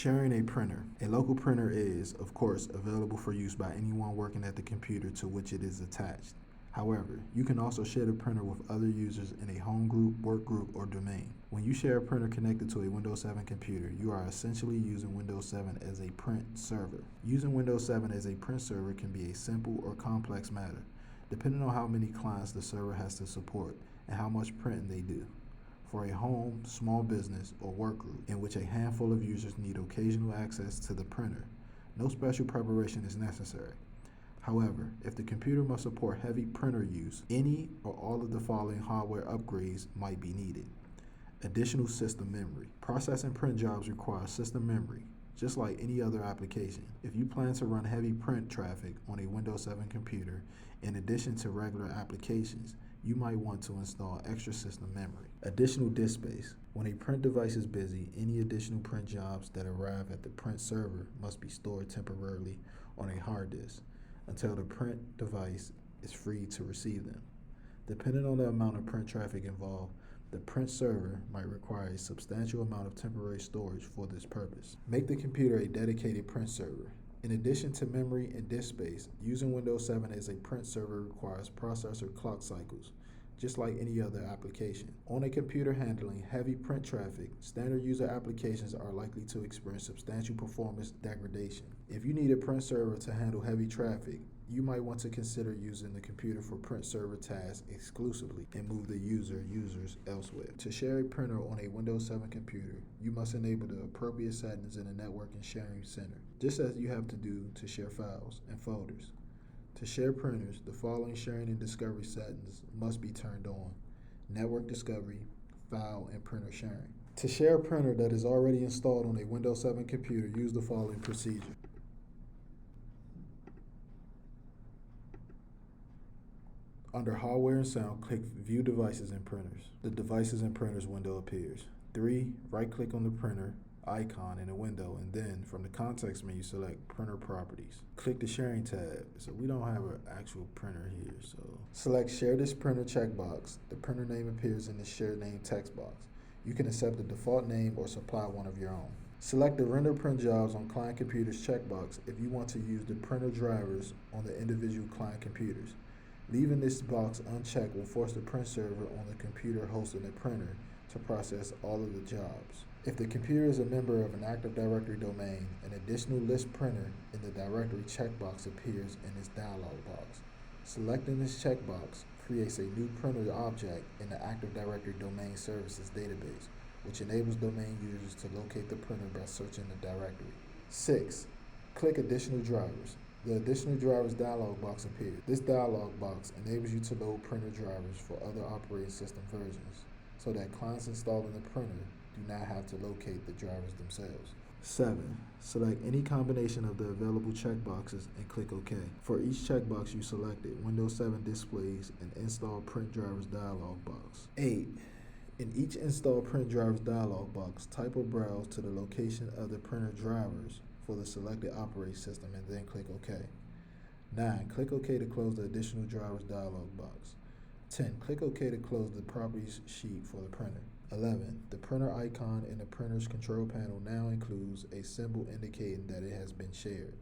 Sharing a printer. A local printer is, of course, available for use by anyone working at the computer to which it is attached. However, you can also share the printer with other users in a home group, work group, or domain. When you share a printer connected to a Windows 7 computer, you are essentially using Windows 7 as a print server. Using Windows 7 as a print server can be a simple or complex matter, depending on how many clients the server has to support and how much printing they do. For a home, small business, or work group in which a handful of users need occasional access to the printer, no special preparation is necessary. However, if the computer must support heavy printer use, any or all of the following hardware upgrades might be needed. Additional system memory. Processing print jobs require system memory, just like any other application. If you plan to run heavy print traffic on a Windows 7 computer, in addition to regular applications, you might want to install extra system memory. Additional disk space. When a print device is busy, any additional print jobs that arrive at the print server must be stored temporarily on a hard disk until the print device is free to receive them. Depending on the amount of print traffic involved, the print server might require a substantial amount of temporary storage for this purpose. Make the computer a dedicated print server. In addition to memory and disk space, using Windows 7 as a print server requires processor clock cycles, just like any other application. On a computer handling heavy print traffic, standard user applications are likely to experience substantial performance degradation. If you need a print server to handle heavy traffic, you might want to consider using the computer for print server tasks exclusively and move the users elsewhere. To share a printer on a Windows 7 computer, you must enable the appropriate settings in the Network and Sharing Center, just as you have to do to share files and folders. To share printers, the following sharing and discovery settings must be turned on: network discovery, file, and printer sharing. To share a printer that is already installed on a Windows 7 computer, use the following procedure. Under Hardware and Sound, click View Devices and Printers. The Devices and Printers window appears. 3. Right-click on the printer icon in the window, and then from the context menu, select Printer Properties. Click the Sharing tab. So we don't have an actual printer here, so select Share this printer checkbox. The printer name appears in the Share Name text box. You can accept the default name or supply one of your own. Select the Render Print Jobs on Client Computers checkbox if you want to use the printer drivers on the individual client computers. Leaving this box unchecked will force the print server on the computer hosting the printer to process all of the jobs. If the computer is a member of an Active Directory domain, an additional list printer in the directory checkbox appears in this dialog box. Selecting this checkbox creates a new printer object in the Active Directory Domain Services database, which enables domain users to locate the printer by searching the directory. 6. Click Additional Drivers. The Additional Drivers dialog box appears. This dialog box enables you to load printer drivers for other operating system versions, so that clients installing the printer do not have to locate the drivers themselves. 7. Select any combination of the available checkboxes and click OK. For each checkbox you selected, Windows 7 displays an Install Print Drivers dialog box. 8. In each Install Print Drivers dialog box, type or browse to the location of the printer drivers for the selected operating system and then click OK. 9. Click OK to close the Additional Drivers dialog box. 10. Click OK to close the Properties sheet for the printer. 11. The printer icon in the printer's control panel now includes a symbol indicating that it has been shared.